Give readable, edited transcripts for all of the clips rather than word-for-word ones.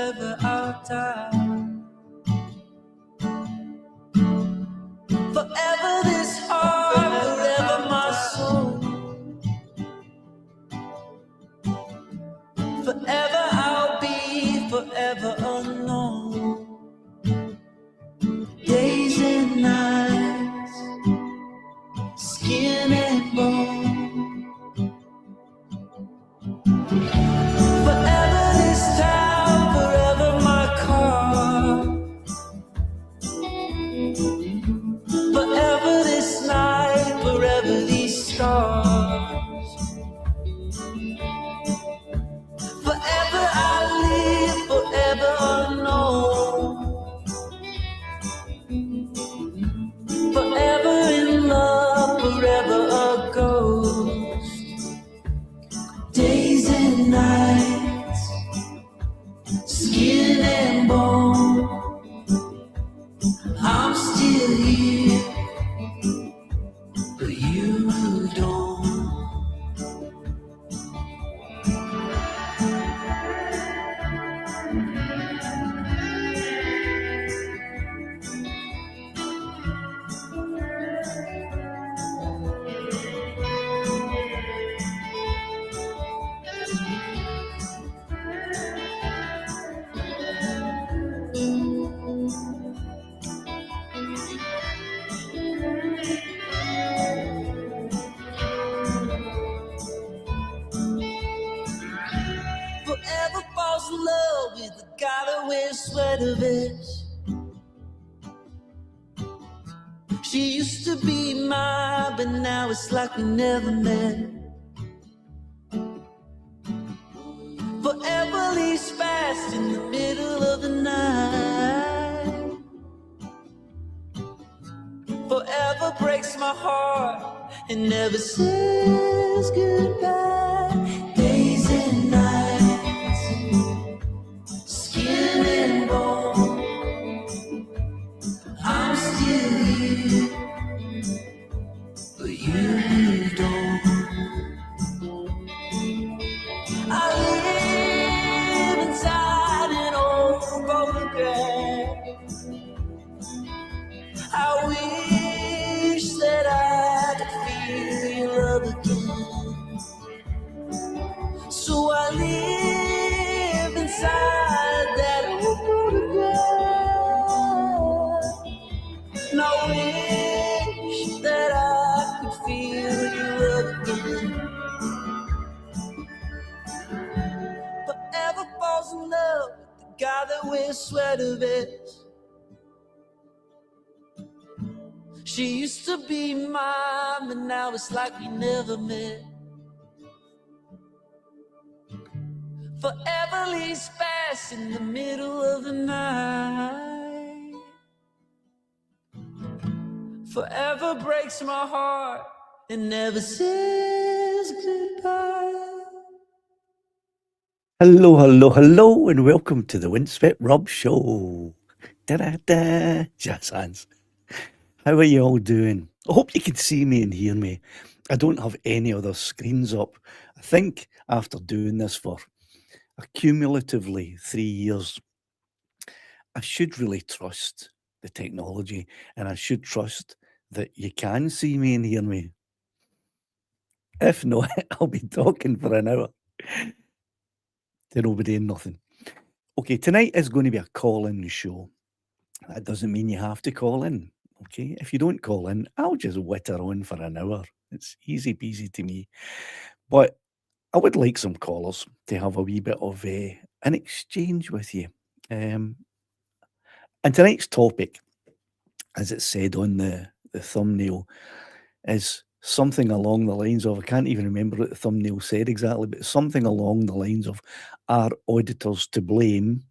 forever I'll die. Forever this heart, forever my soul. Forever I'll be, forever unknown. Days and nights, skin and bone. Forever this town, forever my car. Forever this night, forever these stars. Forever I live, forever unknown. Forever in love, forever a ghost. Days and nights, skin and bone. I'm still here, but you moved on. Forever falls in love with the guy that wears sweater vests. She used to be mine, but now it's like we never met. Forever leaves fast in the middle of the night. Forever breaks my heart and never says goodbye. Days and nights, skin and bone. I'm still here, but you moved on. I live inside an old photograph. I wish that I could feel your love again. So I live inside that old photograph. And I wish that I could feel your love again. Forever falls in love with the guy that wears sweater vests. She used to be mine, but now it's like we never met. Forever leaves fast in the middle of the night. Forever breaks my heart and never says goodbye. Hello, hello, hello, and welcome to the Winspit Rob Show. Da-da-da, jazz hands. How are you all doing? I hope you can see me and hear me. I don't have any other screens up. I think after doing this for cumulatively 3 years, I should really trust the technology, and I should trust that you can see me and hear me. If not, I'll be talking for an hour to nobody and nothing. Okay, tonight is going to be a call-in show. That doesn't mean you have to call in. Okay, if you don't call in, I'll just witter on for an hour. It's easy peasy to me. But I would like some callers to have a wee bit of an exchange with you. And tonight's topic, as it said on the thumbnail, is something along the lines of, I can't even remember what the thumbnail said exactly, but something along the lines of, are auditors to blame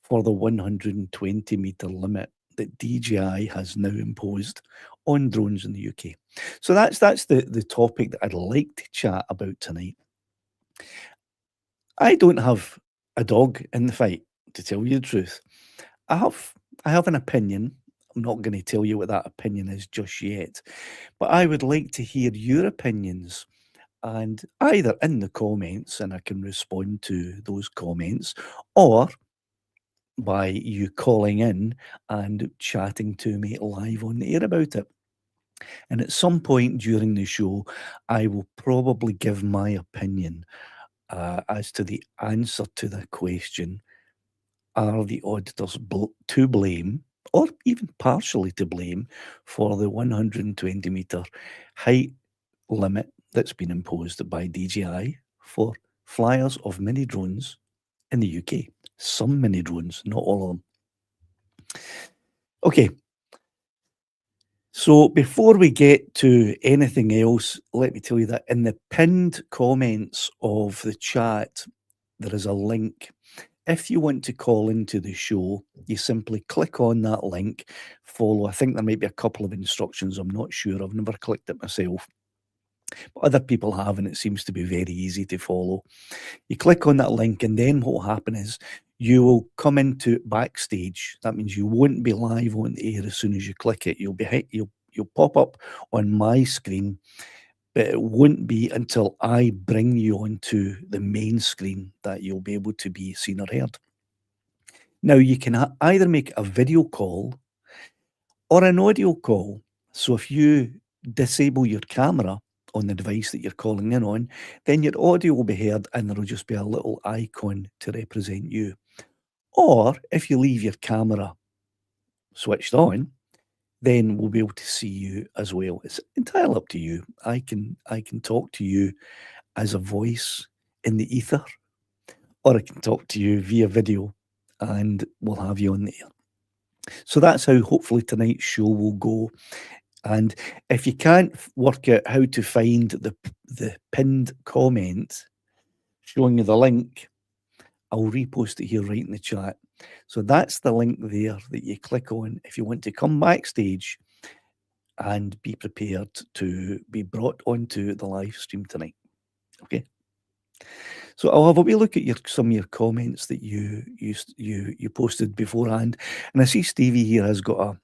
for the 120 metre limit that DJI has now imposed on drones in the UK? So that's the topic that I'd like to chat about tonight. I don't have a dog in the fight, to tell you the truth. I have an opinion. I'm not going to tell you what that opinion is just yet, but I would like to hear your opinions, and either in the comments, and I can respond to those comments, or by you calling in and chatting to me live on the air about it. And at some point during the show, I will probably give my opinion as to the answer to the question: are the auditors to blame, or even partially to blame, for the 120-metre height limit that's been imposed by DJI for flyers of mini drones in the UK? Some mini drones, not all of them. Okay, so before we get to anything else, let me tell you that in the pinned comments of the chat, there is a link. If you want to call into the show, you simply click on that link, follow. I think there might be a couple of instructions. I'm not sure. I've never clicked it myself, but other people have, and it seems to be very easy to follow. You click on that link, and then what will happen is you will come into backstage. That means you won't be live on the air as soon as you click it. You'll pop up on my screen, but it won't be until I bring you onto the main screen that you'll be able to be seen or heard. Now, you can either make a video call or an audio call. So if you disable your camera on the device that you're calling in on, then your audio will be heard and there'll just be a little icon to represent you. Or if you leave your camera switched on, then we'll be able to see you as well. It's entirely up to you. I can talk to you as a voice in the ether, or I can talk to you via video and we'll have you on the air. So that's how hopefully tonight's show will go. And if you can't work out how to find the pinned comment showing you the link, I'll repost it here right in the chat. So that's the link there that you click on if you want to come backstage and be prepared to be brought onto the live stream tonight. Okay. So I'll have a wee look at some of your comments that you posted beforehand, and I see Stevie here has got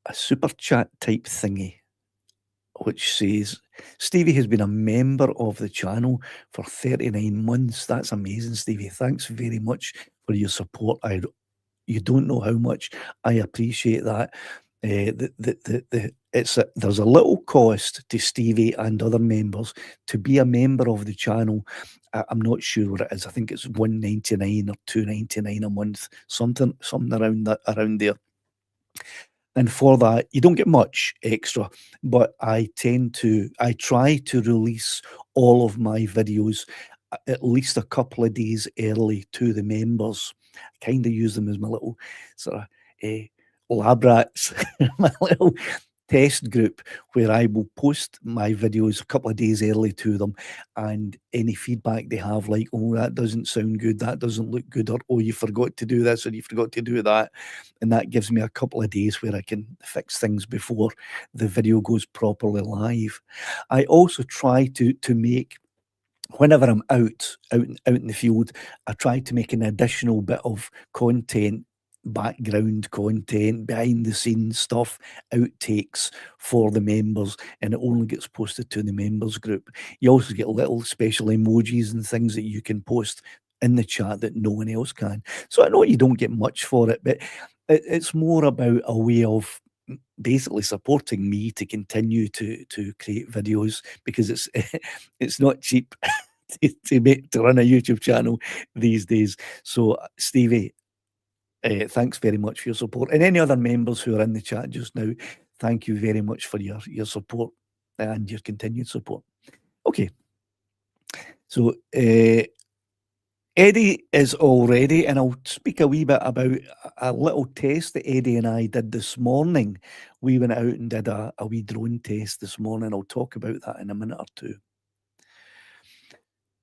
a super chat type thingy, which says Stevie has been a member of the channel for 39 months. That's amazing, Stevie. Thanks very much for your support. You don't know how much I appreciate that. There's a little cost to Stevie and other members to be a member of the channel. I'm not sure what it is. I think it's $1.99 or $2.99 a month, something around there. And for that, you don't get much extra, but I try to release all of my videos at least a couple of days early to the members. I kind of use them as my little sort of lab rats, my little test group where I will post my videos a couple of days early to them, and any feedback they have, like, oh, that doesn't sound good, that doesn't look good, or oh, you forgot to do this or you forgot to do that, and that gives me a couple of days where I can fix things before the video goes properly live. I also try to make, whenever I'm out in the field, I try to make an additional bit of content, background content, behind the scenes stuff, outtakes for the members, and it only gets posted to the members group. You also get little special emojis and things that you can post in the chat that no one else can. So I know you don't get much for it, but it's more about a way of basically supporting me to continue to create videos, because it's not cheap to run a YouTube channel these days. So Stevie, thanks very much for your support, and any other members who are in the chat just now, thank you very much for your support and your continued support. Okay, so Eddie is all ready, and I'll speak a wee bit about a little test that Eddie and I did this morning. We went out and did a wee drone test this morning. I'll talk about that in a minute or two.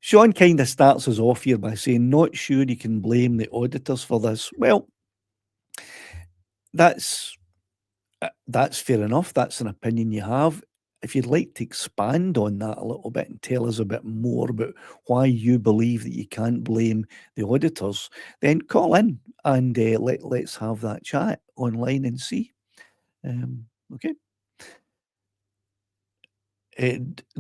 Sean kind of starts us off here by saying, not sure you can blame the auditors for this. Well, that's fair enough. That's an opinion you have. If you'd like to expand on that a little bit and tell us a bit more about why you believe that you can't blame the auditors, then call in and let's have that chat online and see. Okay.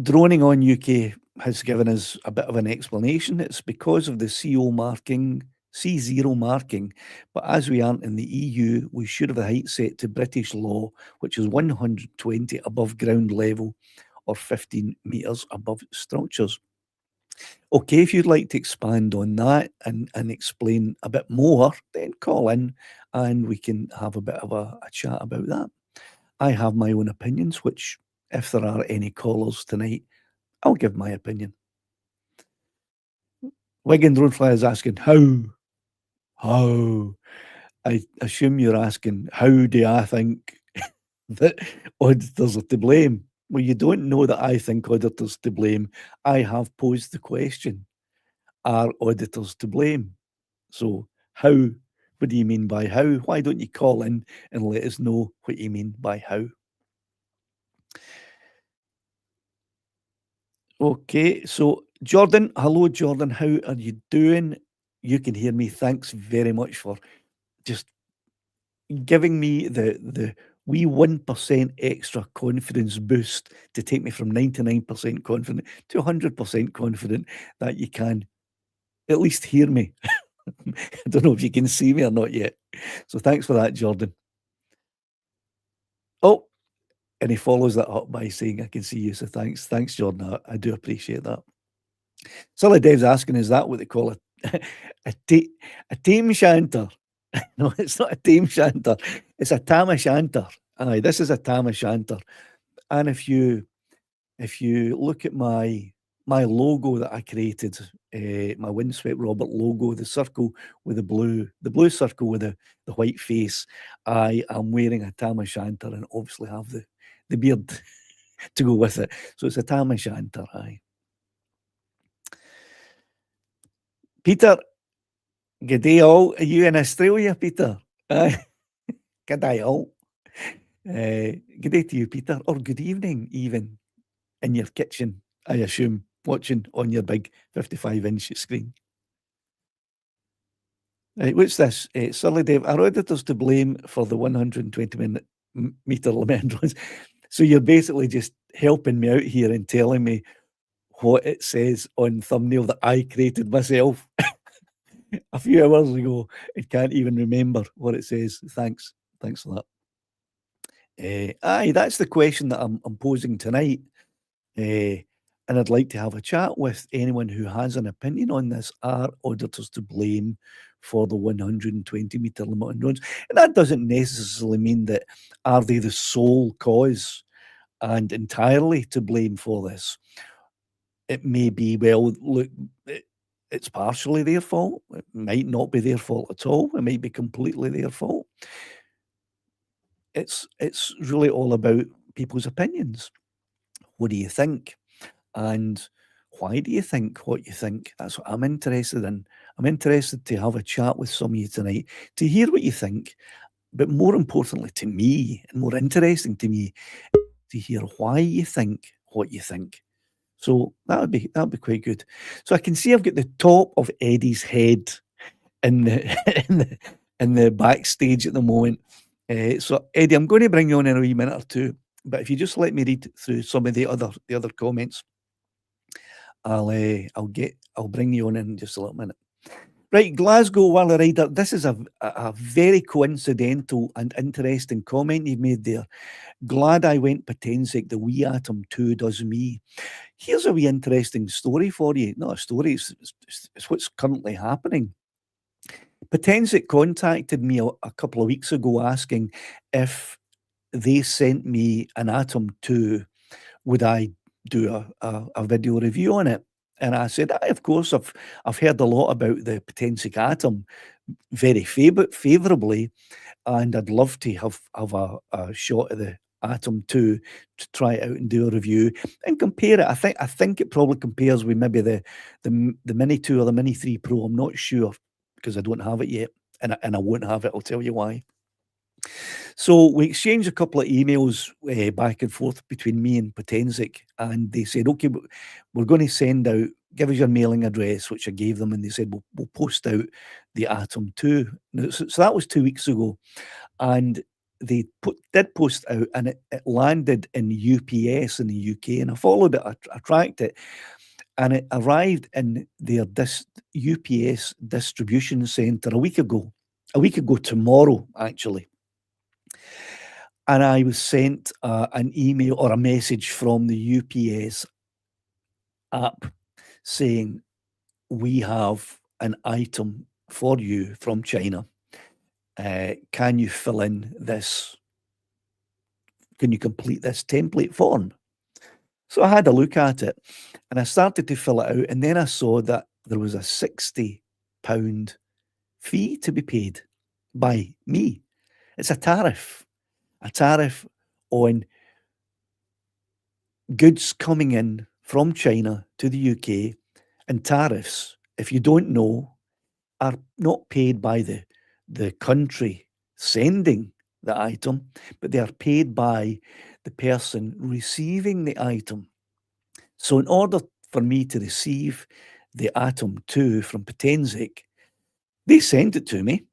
Droning on UK has given us a bit of an explanation. It's because of the CO marking C0 marking, but as we aren't in the EU, we should have the height set to British law, which is 120 above ground level or 15 metres above structures. Okay, if you'd like to expand on that and explain a bit more, then call in and we can have a bit of a chat about that. I have my own opinions, which, if there are any callers tonight, I'll give my opinion. Wigan Roadfly is asking, how? How? I assume you're asking, how do I think that auditors are to blame? Well, you don't know that I think auditors to blame. I have posed the question, are auditors to blame? So, how? What do you mean by how? Why don't you call in and let us know what you mean by how? Okay, so Jordan, hello, Jordan. How are you doing? You can hear me. Thanks very much for just giving me the wee 1% extra confidence boost to take me from 99% confident to 100% confident that you can at least hear me. I don't know if you can see me or not yet. So thanks for that, Jordan. Oh, and he follows that up by saying, I can see you. So thanks, Jordan. I do appreciate that. Silly Dave's asking, is that what they call a team shanter? No, it's not a team shanter. It's a tam o' shanter. Aye, this is a tam o' shanter. And if you look at my logo that I created, my Windswept Robert logo, the circle with the blue circle with the white face, I am wearing a tam o' shanter and obviously have the beard to go with it. So it's a tam o' shanter, aye. Peter, good day all. Are you in Australia, Peter? Aye. Good day all. Good day to you, Peter, or good evening, even in your kitchen, I assume, watching on your big 55-inch screen. Right, what's this? Surly Dave, are auditors to blame for the 120-metre lament runs? So you're basically just helping me out here and telling me what it says on thumbnail that I created myself a few hours ago and can't even remember what it says. Thanks for that. Aye, that's the question that I'm posing tonight. And I'd like to have a chat with anyone who has an opinion on this. Are auditors to blame for the 120-metre limit on roads? And that doesn't necessarily mean that are they the sole cause and entirely to blame for this. It may be, well, look, it's partially their fault. It might not be their fault at all. It might be completely their fault. It's really all about people's opinions. What do you think? And why do you think what you think? That's what I'm interested in. I'm interested to have a chat with some of you tonight to hear what you think, but more importantly to me, and more interesting to me, to hear why you think what you think. So that would be quite good. So I can see I've got the top of Eddie's head in the in the backstage at the moment. So Eddie, I'm going to bring you on in a wee minute or two, but if you just let me read through some of the other comments, I'll bring you on in just a little minute. Right, Glasgow Wally Rider. This is a very coincidental and interesting comment you've made there. Glad I went Potensic, the wee atom 2 does me. Here's a wee interesting story for you. Not a story, it's what's currently happening. Potensic contacted me a couple of weeks ago asking if they sent me an Atom 2, would I do a video review on it? And I said, aye, of course, I've heard a lot about the Potensic Atom very favourably, and I'd love to have a shot of the Atom 2 to try it out and do a review and compare it. I think it probably compares with maybe the Mini 2 or the Mini 3 Pro. I'm not sure because I don't have it yet, and I won't have it. I'll tell you why. So we exchanged a couple of emails back and forth between me and Potensic, and they said, okay, we're going to send out, give us your mailing address, which I gave them, and they said, we'll post out the Atom 2. Now, so that was 2 weeks ago, and they did post out, and it landed in UPS in the UK, and I followed it, I tracked it, and it arrived in their UPS distribution centre a week ago. A week ago tomorrow, actually. And I was sent an email or a message from the UPS app saying, we have an item for you from China. Can you fill in this? Can you complete this template form? So I had a look at it and I started to fill it out. And then I saw that there was a £60 fee to be paid by me. It's a tariff on goods coming in from China to the UK. And tariffs, if you don't know, are not paid by the country sending the item, but they are paid by the person receiving the item. So in order for me to receive the Atom 2 from Potensic, they sent it to me.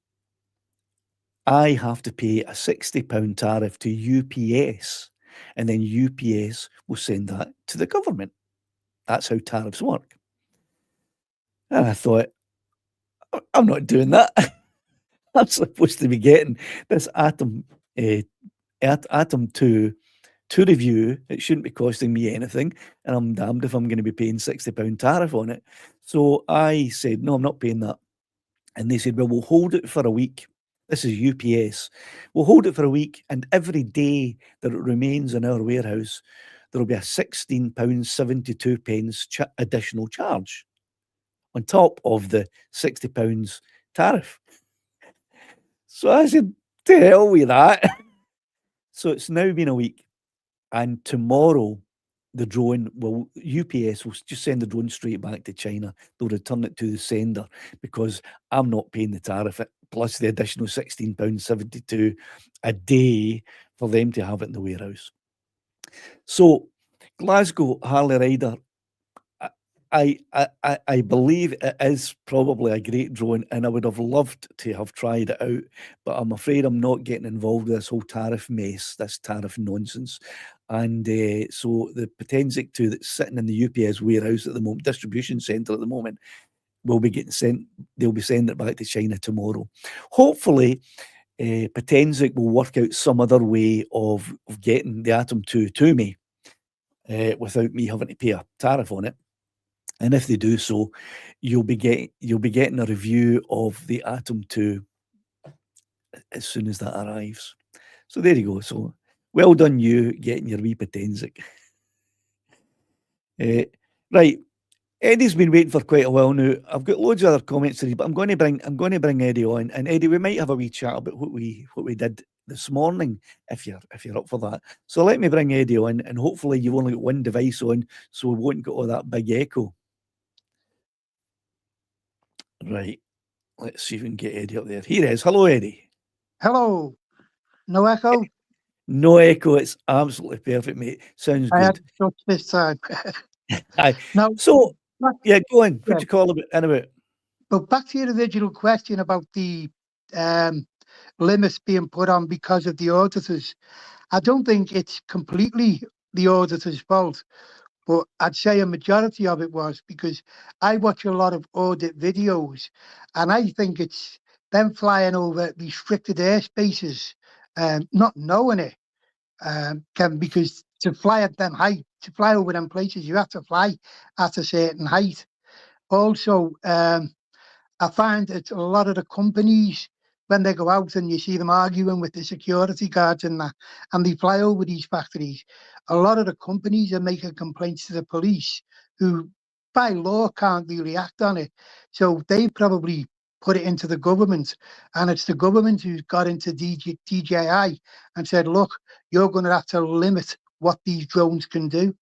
I have to pay a £60 tariff to UPS, and then UPS will send that to the government. That's how tariffs work. And I thought, I'm not doing that. I'm supposed to be getting this Atom 2 to review. It shouldn't be costing me anything, and I'm damned if I'm going to be paying £60 tariff on it. So I said, no, I'm not paying that. And they said, well, we'll hold it for a week. This is UPS. We'll hold it for a week, and every day that it remains in our warehouse, there will be a £16.72 additional charge on top of the £60 tariff. So I said, to hell with that. So it's now been a week, and tomorrow the drone will, UPS will just send the drone straight back to China. They'll return it to the sender because I'm not paying the tariff plus the additional £16.72 a day for them to have it in the warehouse. So Glasgow Harley Rider, I believe it is probably a great drone, and I would have loved to have tried it out, but I'm afraid I'm not getting involved with this whole tariff mess, this tariff nonsense. And so the Potensic 2 that's sitting in the UPS warehouse at the moment, distribution centre at the moment, will be getting sent. They'll be sending it back to China tomorrow. Hopefully, Potensic will work out some other way of getting the Atom 2 to me without me having to pay a tariff on it. And if they do so, you'll be getting a review of the Atom 2 as soon as that arrives. So there you go. So well done, you getting your wee Potensic. Right, Eddie's been waiting for quite a while now. I've got loads of other comments to read, but I'm going to bring Eddie on. And Eddie, we might have a wee chat about what we did this morning, if you're up for that. So let me bring Eddie on, and hopefully you've only got one device on, so we won't get all that big echo. Right. Let's see if we can get Eddie up there. Here he is. Hello, Eddie. Hello. No echo? No echo. It's absolutely perfect, mate. Sounds good. I had to touch this time. Aye. Now, So, yeah, go on. What yeah. you call it in about? But back to your original question about the limits being put on because of the auditors. I don't think it's completely the auditors' fault, but I'd say a majority of it was because I watch a lot of audit videos, and I think it's them flying over restricted airspaces, not knowing it, because to fly at them height, to fly over them places, you have to fly at a certain height. Also, I find that a lot of the companies, when they go out and you see them arguing with the security guards and that, and they fly over these factories, a lot of the companies are making complaints to the police, who by law can't really act on it. So they probably put it into the government, and it's the government who's got into DJI and said, look, you're going to have to limit what these drones can do.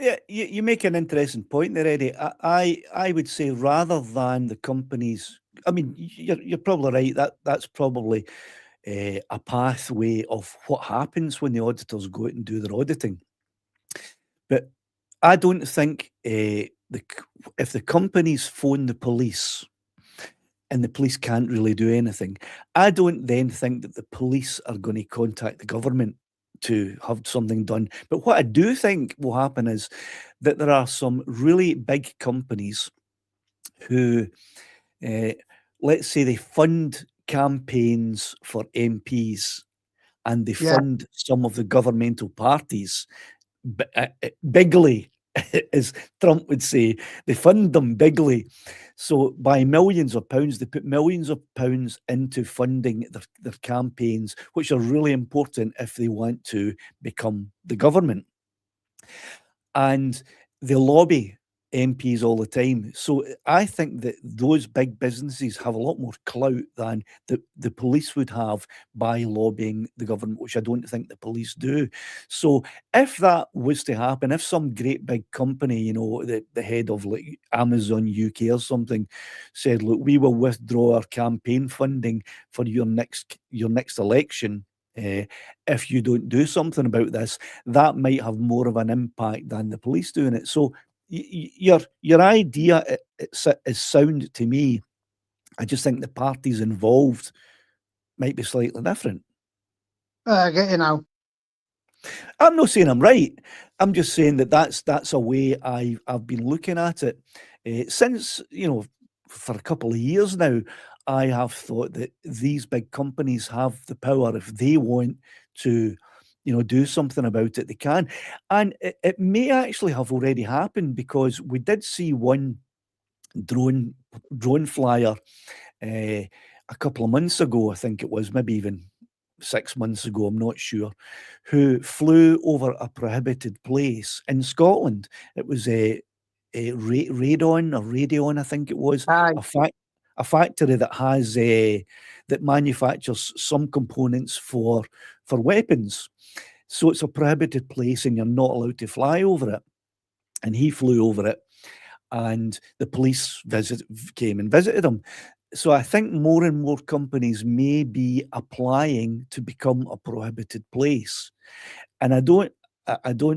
Yeah, you make an interesting point there, Eddie. I would say rather than the companies, I mean, you're probably right. That's probably a pathway of what happens when the auditors go out and do their auditing. But I don't think if the companies phone the police and the police can't really do anything, I don't then think that the police are going to contact the government to have something done. But what I do think will happen is that there are some really big companies who, let's say, they fund campaigns for MPs and they Yeah, fund some of the governmental parties bigly, as Trump would say. They fund them bigly. So by millions of pounds, they put millions of pounds into funding their campaigns, which are really important if they want to become the government. And they lobby MPs all the time. So I think that those big businesses have a lot more clout than the police would have by lobbying the government, which I don't think the police do. So if that was to happen, if some great big company, the head of like Amazon UK or something said, look, we will withdraw our campaign funding for your next election, if you don't do something about this, that might have more of an impact than the police doing it. So your idea is sound to me. I just think the parties involved might be slightly different. I get you now. I'm not saying I'm right. I'm just saying that that's a way I've been looking at it since, for a couple of years now. I have thought that these big companies have the power. If they want to, do something about it, they can. And it may actually have already happened, because we did see one drone flyer a couple of months ago. I think it was maybe even 6 months ago, I'm not sure, who flew over a prohibited place in Scotland. It was a Radion, I think it was, Aye. a factory that has that manufactures some components for weapons. So it's a prohibited place, and you're not allowed to fly over it. And he flew over it, and the police came and visited him. So I think more and more companies may be applying to become a prohibited place. And I don't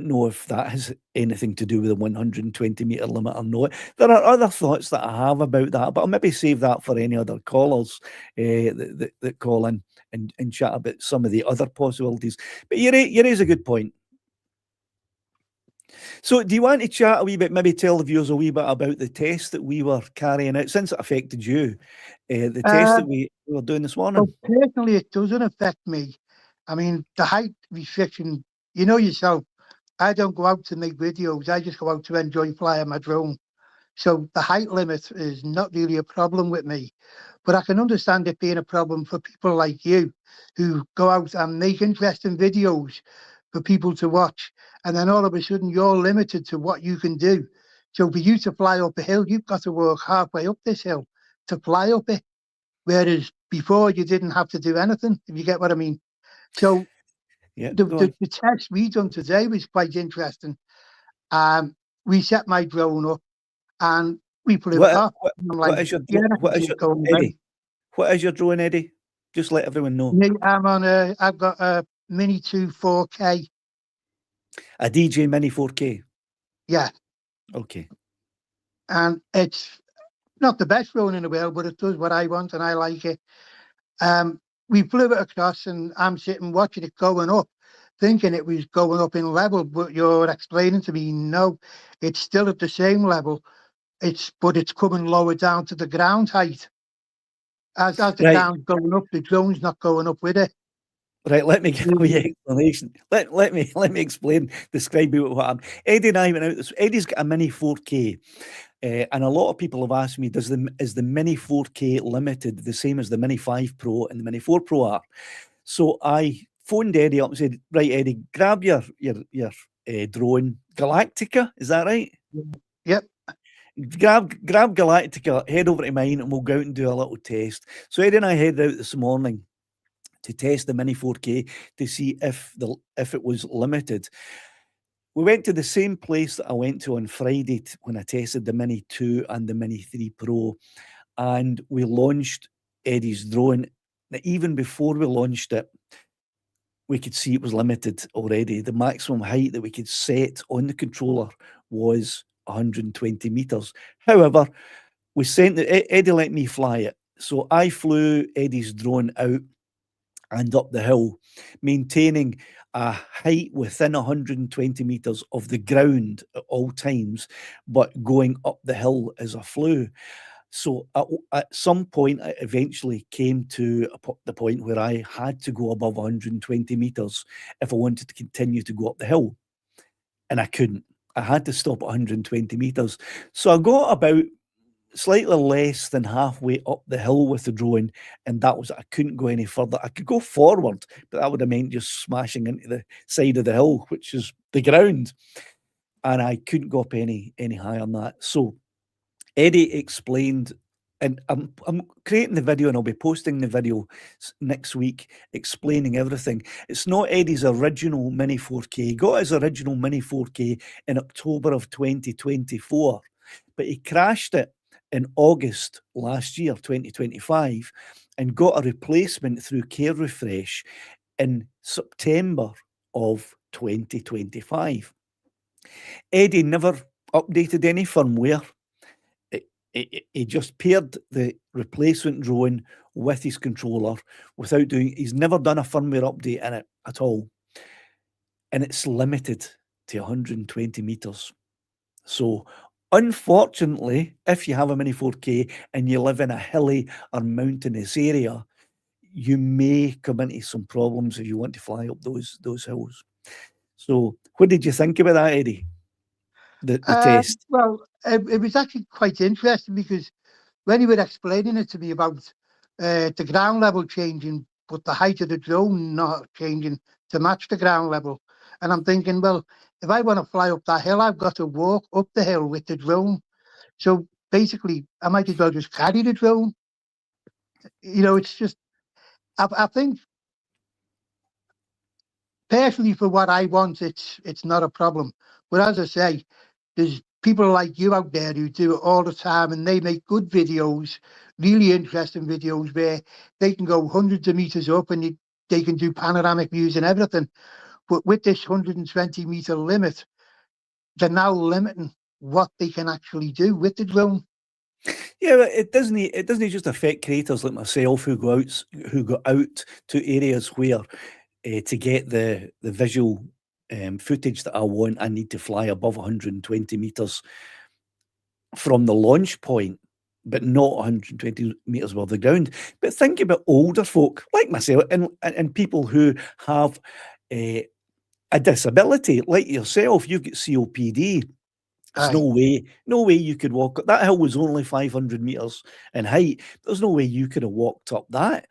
know if that has anything to do with the 120-meter limit or not. There are other thoughts that I have about that, but I'll maybe save that for any other callers that call in and chat about some of the other possibilities. But you raise a good point. So do you want to chat a wee bit, maybe tell the viewers a wee bit about the test that we were carrying out, since it affected you, the test that we were doing this morning? Well, personally, it doesn't affect me. I mean, the height restriction, you know yourself, I don't go out to make videos. I just go out to enjoy flying my drone. So the height limit is not really a problem with me. But I can understand it being a problem for people like you who go out and make interesting videos for people to watch. And then all of a sudden you're limited to what you can do. So for you to fly up a hill, you've got to work halfway up this hill to fly up it. Whereas before you didn't have to do anything, if you get what I mean. So Yeah, the test we done today was quite interesting. We set my drone up and we flew it off. I'm like, what is your going Eddie? What is your drone, Eddie? Just let everyone know. I've got a Mini 2 4K. A DJ Mini 4K. Yeah. Okay. And it's not the best drone in the world, but it does what I want and I like it. We flew it across and I'm sitting watching it going up, thinking it was going up in level, but you're explaining to me, no, it's still at the same level. But it's coming lower down to the ground height. As the ground's going up, the drone's not going up with it. Right, let me give a wee explanation. Let me explain, describe what happened. Eddie and I went out. Eddie's got a Mini 4K, and a lot of people have asked me, is the Mini 4K limited the same as the Mini 5 Pro and the Mini 4 Pro are? So I phoned Eddie up and said, right, Eddie, grab your drone, Galactica, is that right? Yep. Grab Galactica, head over to mine, and we'll go out and do a little test. So Eddie and I headed out this morning to test the Mini 4K to see if it was limited. We went to the same place that I went to on Friday when I tested the Mini 2 and the Mini 3 Pro, and we launched Eddie's drone. Now, even before we launched it, we could see it was limited already. The maximum height that we could set on the controller was 120 meters. However, Eddie let me fly it. So I flew Eddie's drone out, and up the hill, maintaining a height within 120 metres of the ground at all times, but going up the hill as a flue. So at some point, it eventually came to the point where I had to go above 120 metres if I wanted to continue to go up the hill. And I couldn't. I had to stop at 120 metres. So I got about slightly less than halfway up the hill with the drone, and that was it. I couldn't go any further. I could go forward, but that would have meant just smashing into the side of the hill, which is the ground. And I couldn't go up any higher than that. So Eddie explained, and I'm creating the video and I'll be posting the video next week explaining everything. It's not Eddie's original Mini 4K. He got his original Mini 4K in October of 2024, but he crashed it in August last year, 2025, and got a replacement through Care Refresh in September of 2025. Eddie never updated any firmware. He just paired the replacement drone with his controller without he's never done a firmware update in it at all. And it's limited to 120 metres. So, unfortunately, if you have a Mini 4K and you live in a hilly or mountainous area, you may come into some problems if you want to fly up those hills. So, what did you think about that, Eddie? The test? Well, it was actually quite interesting because when you were explaining it to me about the ground level changing, but the height of the drone not changing to match the ground level. And I'm thinking, well, if I want to fly up that hill, I've got to walk up the hill with the drone. So basically, I might as well just carry the drone. It's just, I think, personally, for what I want, it's not a problem. But as I say, there's people like you out there who do it all the time, and they make good videos, really interesting videos where they can go hundreds of meters up and they can do panoramic views and everything. But with this 120 meter limit, they're now limiting what they can actually do with the drone. Yeah, but it doesn't just affect creators like myself who go out to areas where to get the visual footage that I want, I need to fly above 120 meters from the launch point, but not 120 meters above the ground. But think about older folk like myself and people who have a disability like yourself. You've got COPD. There's no way you could walk. That hill was only 500 meters in height. There's no way you could have walked up that.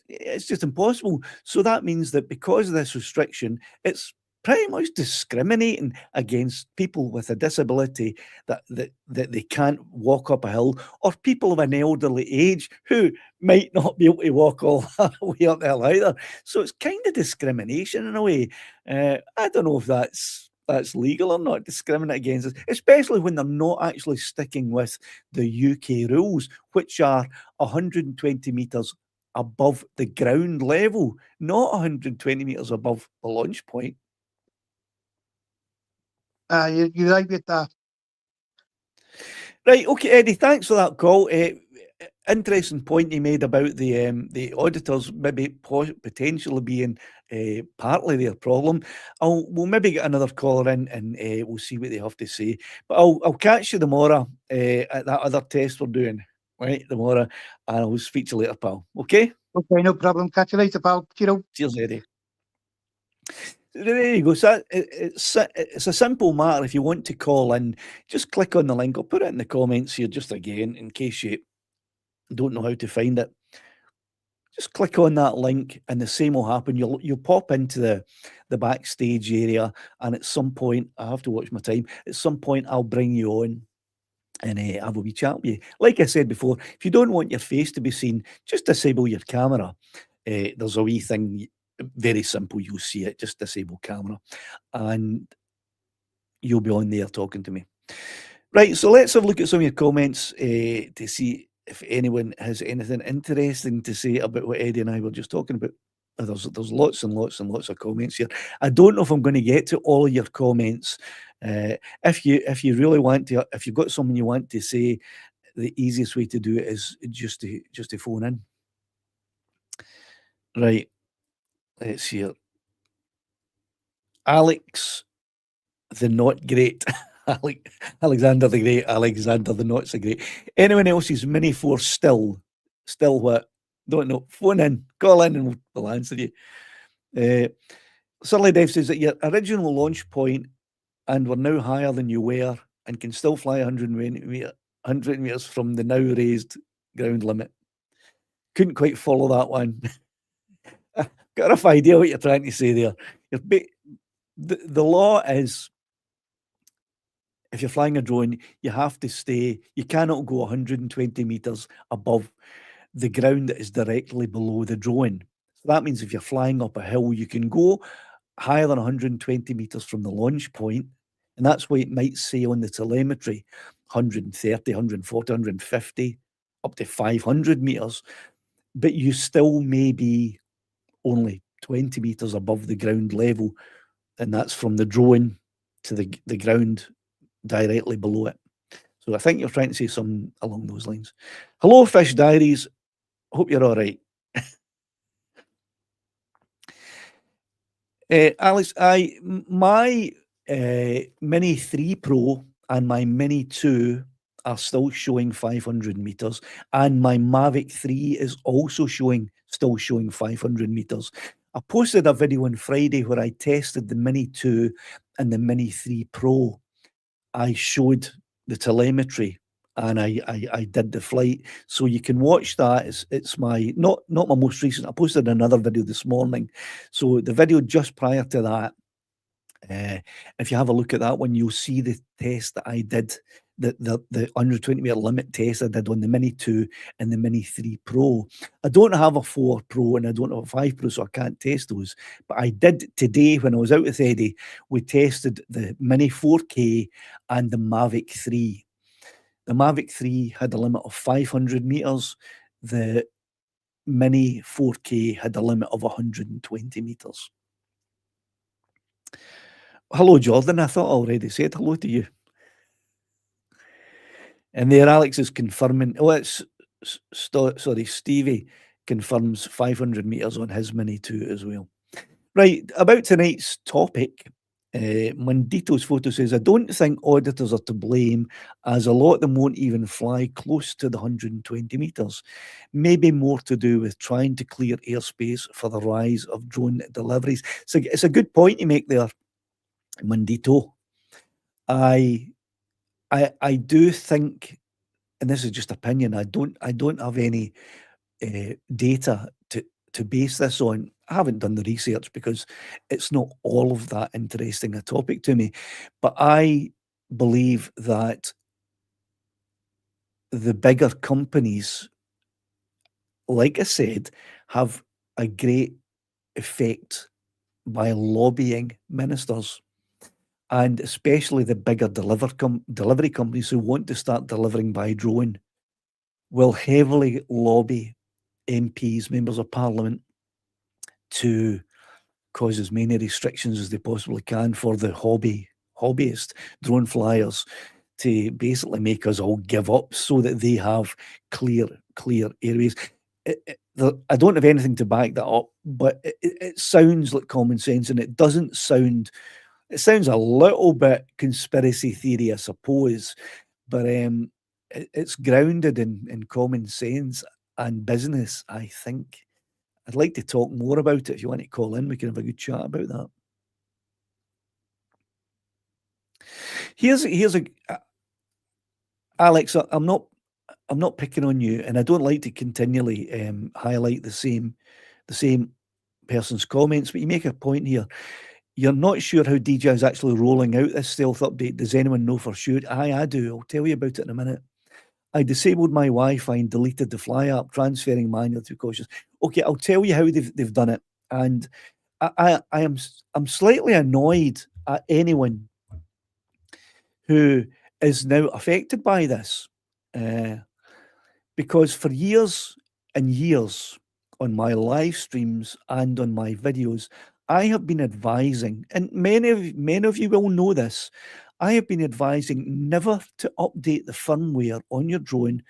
It's just impossible. So that means that because of this restriction, it's pretty much discriminating against people with a disability that they can't walk up a hill, or people of an elderly age who might not be able to walk all the way up the hill either. So it's kind of discrimination in a way. I don't know if that's legal or not, discriminate against us, especially when they're not actually sticking with the UK rules, which are 120 metres above the ground level, not 120 metres above the launch point. You're right with that. Right, okay, Eddie, thanks for that call. Interesting point you made about the auditors maybe potentially being partly their problem. We'll maybe get another caller in and we'll see what they have to say. But I'll catch you tomorrow at that other test we're doing, right, tomorrow, and I'll speak to you later, pal. Okay? Okay, no problem. Catch you later, pal. Cheers, Eddie. There you go. So it's a simple matter. If you want to call in, just click on the link. I'll put it in the comments here just again in case you don't know how to find it. Just click on that link and the same will happen. You'll pop into the backstage area, and at some point, I have to watch my time, at some point I'll bring you on and have a wee chat with you. Like I said before, if you don't want your face to be seen, just disable your camera. There's a wee thing, very simple, you'll see it, just disable camera, and you'll be on there talking to me. Right, so let's have a look at some of your comments to see if anyone has anything interesting to say about what Eddie and I were just talking about. There's lots and lots and lots of comments here. I don't know if I'm going to get to all of your comments. If you really want to, if you've got something you want to say, the easiest way to do it is just to phone in. Right. let's see here. Alex, the not great. Alexander the Great, Alexander the not so great. Anyone else's Mini 4 still what? Don't know. Phone in, call in, and we'll answer you. Surly Dev says that your original launch point and we're now higher than you were and can still fly 100 meters from the now raised ground limit. Couldn't quite follow that one. Got a rough idea what you're trying to say there. The law is, if you're flying a drone, you have to stay, you cannot go 120 meters above the ground that is directly below the drone. So that means if you're flying up a hill, you can go higher than 120 meters from the launch point, and that's why it might say on the telemetry 130, 140, 150, up to 500 meters, but you still may be only 20 meters above the ground level, and that's from the drone to the ground directly below it. So I think you're trying to say something along those lines. Hello, Fish Diaries. Hope you're all right. Alex, my Mini 3 Pro and my Mini 2 are still showing 500 meters, and my Mavic 3 is also still showing 500 meters. I posted a video on Friday where I tested the Mini 2 and the Mini 3 Pro. I showed the telemetry and I did the flight, so you can watch that. It's my not my most recent. I posted another video this morning, so the video just prior to that. If you have a look at that one, you'll see the test that I did, the 120 meter limit test I did on the Mini 2 and the Mini 3 Pro. I don't have a 4 Pro and I don't have a 5 Pro, so I can't test those. But I did today when I was out with Eddie. We tested the Mini 4K and the Mavic 3. The Mavic 3 had a limit of 500 meters. The Mini 4K had a limit of 120 meters. Hello, Jordan. I thought I already said hello to you. And there, Alex is confirming. Oh, it's sorry, Stevie confirms 500 meters on his Mini 2 as well. Right, about tonight's topic. Mandito's photo says, I don't think auditors are to blame, as a lot of them won't even fly close to the 120 meters. Maybe more to do with trying to clear airspace for the rise of drone deliveries. So it's a good point you make there, Mandito. I do think, and this is just opinion, I don't have any data to base this on. I haven't done the research because it's not all of that interesting a topic to me. But I believe that the bigger companies, like I said, have a great effect by lobbying ministers, and especially the bigger delivery companies who want to start delivering by drone will heavily lobby MPs, members of parliament, to cause as many restrictions as they possibly can for the hobbyist drone flyers, to basically make us all give up so that they have clear airways. I don't have anything to back that up, but it sounds like common sense, and it doesn't sound. It sounds a little bit conspiracy theory, I suppose, but it's grounded in common sense and business, I think. I'd like to talk more about it. If you want to call in, we can have a good chat about that. Here's a Alex. I'm not picking on you, and I don't like to continually highlight the same person's comments. But you make a point here. You're not sure how DJI is actually rolling out this stealth update. Does anyone know for sure? I do. I'll tell you about it in a minute. I disabled my Wi-Fi and deleted the Fly app, transferring manually through cautious. Okay, I'll tell you how they've done it. And I'm slightly annoyed at anyone who is now affected by this, because for years and years on my live streams and on my videos, I have been advising, and many of you will know this, I have been advising never to update the firmware on your drone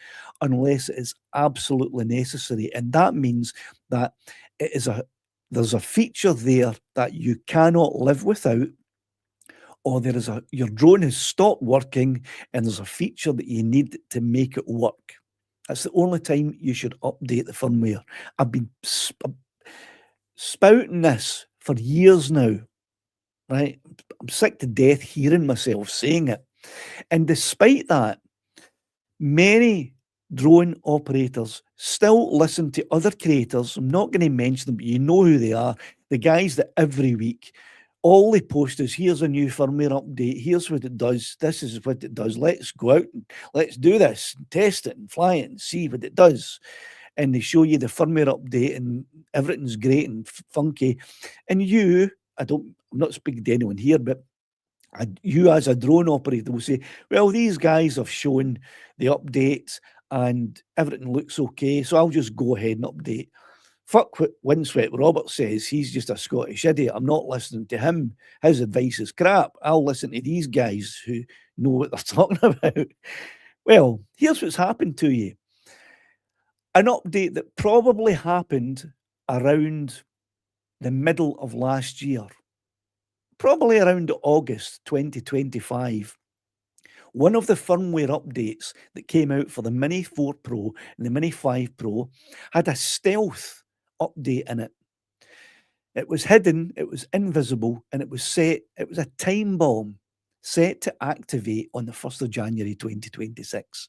unless it is absolutely necessary. And that means that it is there's a feature there that you cannot live without, or your drone has stopped working and there's a feature that you need to make it work. That's the only time you should update the firmware. I've been spouting this for years now, right? I'm sick to death hearing myself saying it. And despite that, many drone operators still listen to other creators. I'm not going to mention them, but you know who they are. The guys that every week, all they post is, here's a new firmware update, here's what it does, this is what it does, let's go out and let's do this, and test it and fly it and see what it does. And they show you the firmware update and everything's great and funky. And I'm not speaking to anyone here, but you as a drone operator will say, well, these guys have shown the updates and everything looks okay, so I'll just go ahead and update. Fuck what Windswept Robert says. He's just a Scottish idiot. I'm not listening to him. His advice is crap. I'll listen to these guys who know what they're talking about. Well, here's what's happened to you. An update that probably happened around the middle of last year, probably around August 2025. One of the firmware updates that came out for the Mini 4 Pro and the Mini 5 Pro had a stealth update in it. It was hidden, it was invisible, and it was a time bomb set to activate on the 1st of January 2026.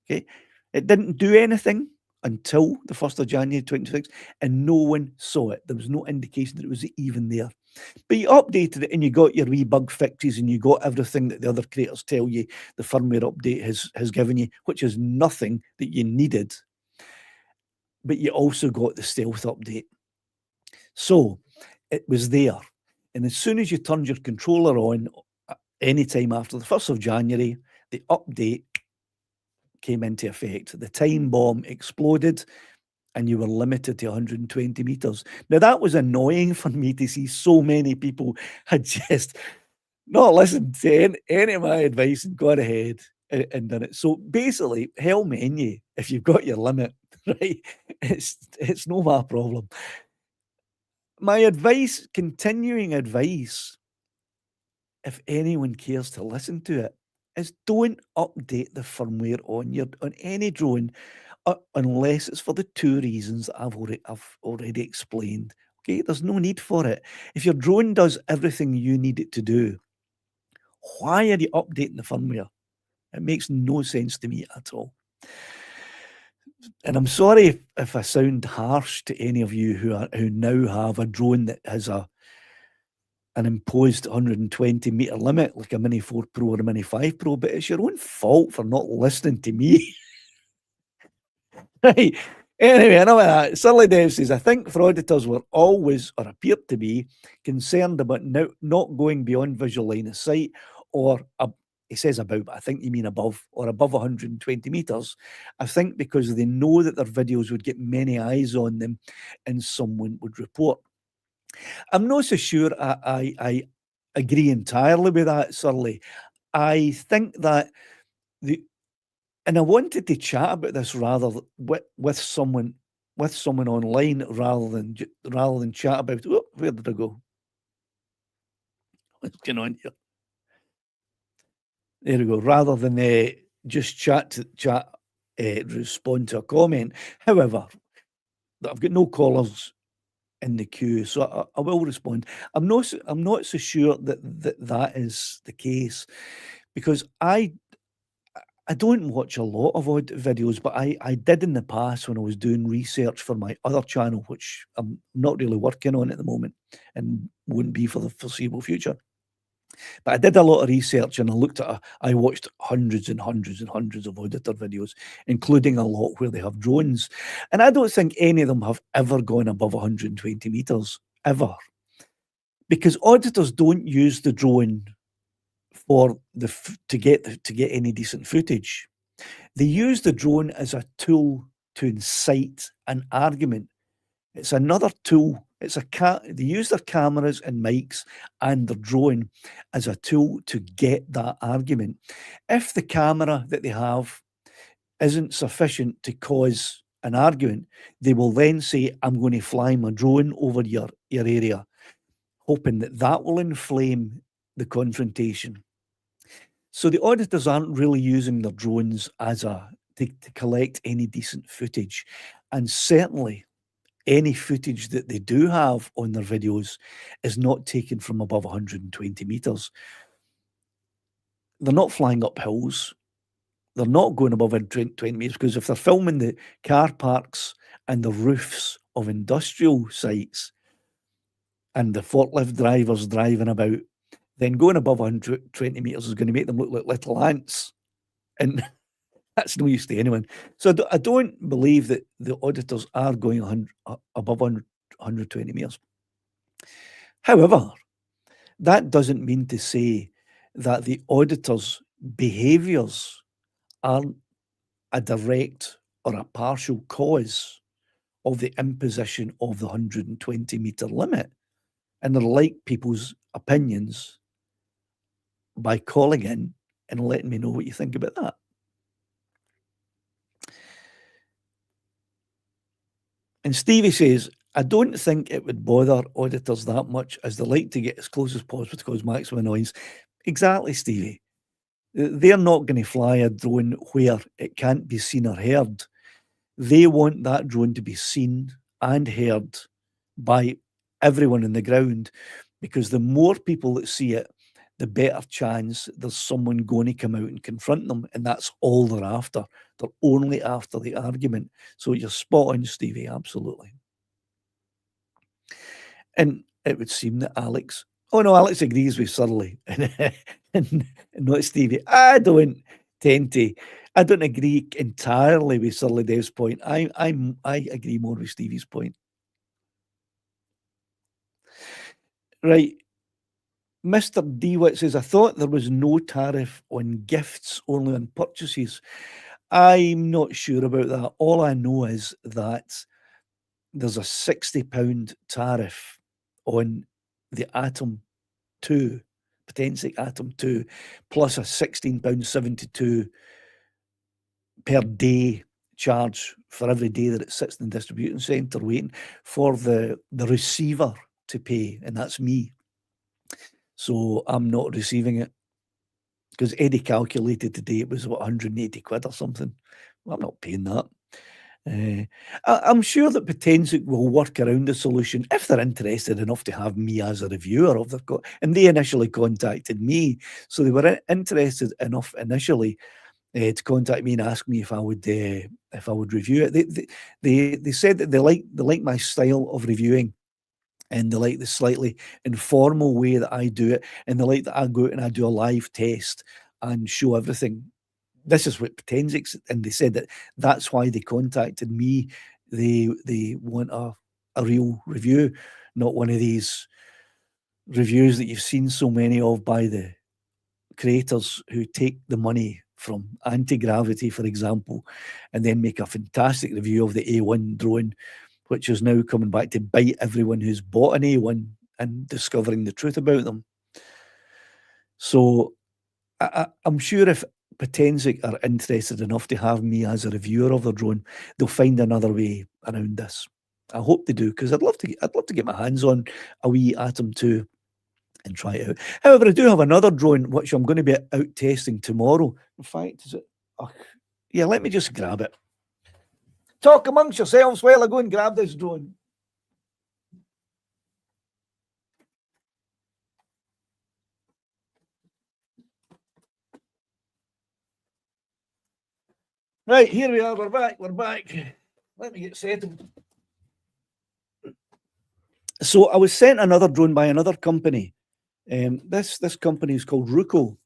Okay. It didn't do anything until the 1st of January 2026, and no one saw it. There was no indication that it was even there. But you updated it and you got your wee bug fixes and you got everything that the other creators tell you the firmware update has given you, which is nothing that you needed. But you also got the stealth update. So it was there. And as soon as you turned your controller on, anytime after the 1st of January, the update came into effect. The time bomb exploded and you were limited to 120 meters. Now, that was annoying for me to see so many people had just not listened to any of my advice and gone ahead and done it. So basically, hell mend you if you've got your limit, right? It's no my problem. My advice, continuing advice, if anyone cares to listen to it, is don't update the firmware on any drone unless it's for the two reasons that I've already explained. Okay, there's no need for it. If your drone does everything you need it to do, why are you updating the firmware? It makes no sense to me at all. And I'm sorry if I sound harsh to any of you who now have a drone that has an imposed 120 meter limit, like a Mini 4 Pro or a Mini 5 Pro, but it's your own fault for not listening to me. Right. Anyway, enough of that. Surly Dave says, I think frauditors were always, or appeared to be, concerned about not going beyond visual line of sight, or he says about, but I think you mean above 120 meters. I think because they know that their videos would get many eyes on them and someone would report. I'm not so sure I agree entirely with that, Surly. I think that and I wanted to chat about this rather with someone online rather than chat about, where did I go? What's going on here? There we go. Rather than just respond to a comment. However, I've got no callers in the queue, so I will respond. I'm not so sure that is the case, because I don't watch a lot of odd videos, but I did in the past when I was doing research for my other channel, which I'm not really working on at the moment and wouldn't be for the foreseeable future. But I did a lot of research and I watched hundreds and hundreds and hundreds of auditor videos, including a lot where they have drones. And I don't think any of them have ever gone above 120 meters, ever. Because auditors don't use the drone to get any decent footage. They use the drone as a tool to incite an argument. It's another tool. They use their cameras and mics and their drone as a tool to get that argument. If the camera that they have isn't sufficient to cause an argument, they will then say, I'm going to fly my drone over your area, hoping that that will inflame the confrontation. So the auditors aren't really using their drones as to collect any decent footage. And certainly any footage that they do have on their videos is not taken from above 120 meters. They're not flying up hills. They're not going above 120 meters, because if they're filming the car parks and the roofs of industrial sites and the forklift drivers driving about, then going above 120 meters is going to make them look like little ants. And that's no use to anyone. So I don't believe that the auditors are going above 120 meters. However, that doesn't mean to say that the auditors' behaviours aren't a direct or a partial cause of the imposition of the 120 metre limit. And they're like people's opinions by calling in and letting me know what you think about that. And Stevie says, I don't think it would bother auditors that much, as they like to get as close as possible to cause maximum annoyance. Exactly, Stevie. They're not going to fly a drone where it can't be seen or heard. They want that drone to be seen and heard by everyone on the ground, because the more people that see it, the better chance there's someone going to come out and confront them. And that's all they're after. They're only after the argument. So you're spot on, Stevie, absolutely. And it would seem that Alex agrees with Surly and not Stevie. I don't agree entirely with Surly Dev's point. I agree more with Stevie's point. Right. Mr. DeWitt says, I thought there was no tariff on gifts, only on purchases. I'm not sure about that. All I know is that there's a £60 tariff on the Atom 2, Potentic Atom 2, plus a £16.72 per day charge for every day that it sits in the distribution centre waiting for the receiver to pay, and that's me. So I'm not receiving it, because Eddie calculated today it was about 180 quid or something. Well, I'm not paying that. I'm sure that Potensic will work around the solution if they're interested enough to have me as a reviewer of their and they initially contacted me, so they were interested enough initially to contact me and ask me if I would review it. They said that they like my style of reviewing, and they like the slightly informal way that I do it, and they like that I go out and I do a live test and show everything. This is what Potensic, and they said that that's why they contacted me. They want a real review, not one of these reviews that you've seen so many of by the creators who take the money from Anti-Gravity, for example, and then make a fantastic review of the A1 drone, which is now coming back to bite everyone who's bought an A1 and discovering the truth about them. So I'm sure if Potensic are interested enough to have me as a reviewer of their drone, they'll find another way around this. I hope they do, because I'd love to get my hands on a wee Atom 2 and try it out. However, I do have another drone which I'm going to be out testing tomorrow. In fact, is it? Oh, yeah, let me just grab it. Talk amongst yourselves while I go and grab this drone. Right, here we are. We're back. Let me get settled. So I was sent another drone by another company. This company is called Ruco.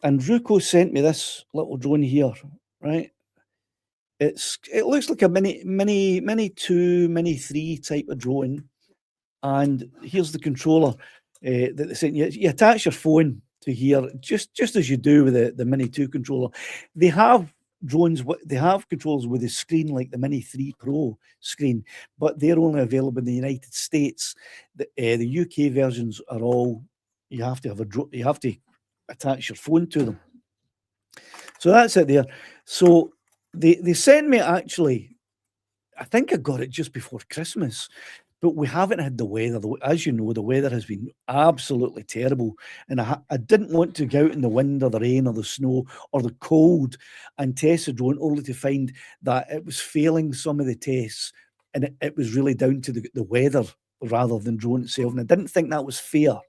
And Ruco sent me this little drone here, right? It looks like a Mini 2, Mini 3 type of drone. And here's the controller that they sent you. You attach your phone to here, just as you do with the Mini 2 controller. They have drones, they have controls with a screen like the Mini 3 Pro screen, but they're only available in the United States. The UK versions are all, you have to attach your phone to them. So that's it there. So they sent me actually I think I got it just before Christmas, but we haven't had the weather. As you know, the weather has been absolutely terrible, and I didn't want to go out in the wind or the rain or the snow or the cold and test the drone, only to find that it was failing some of the tests, and it was really down to the weather rather than drone itself. And I didn't think that was fair.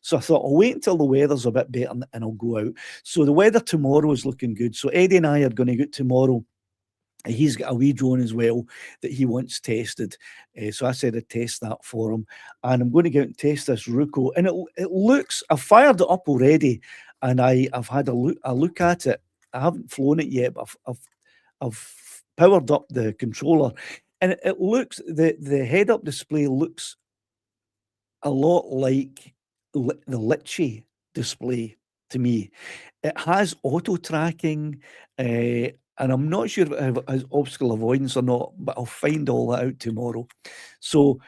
So I thought I'll wait until the weather's a bit better and I'll go out. So the weather tomorrow is looking good. So Eddie and I are going to go out tomorrow. He's got a wee drone as well that he wants tested. So I said I'd test that for him. And I'm going to go out and test this Ruko. And it looks, I've fired it up already and I've had a look at it. I haven't flown it yet, but I've powered up the controller. And it looks, the head-up display looks a lot like the Litchi display to me. It has auto tracking, and I'm not sure if it has obstacle avoidance or not, but I'll find all that out tomorrow. So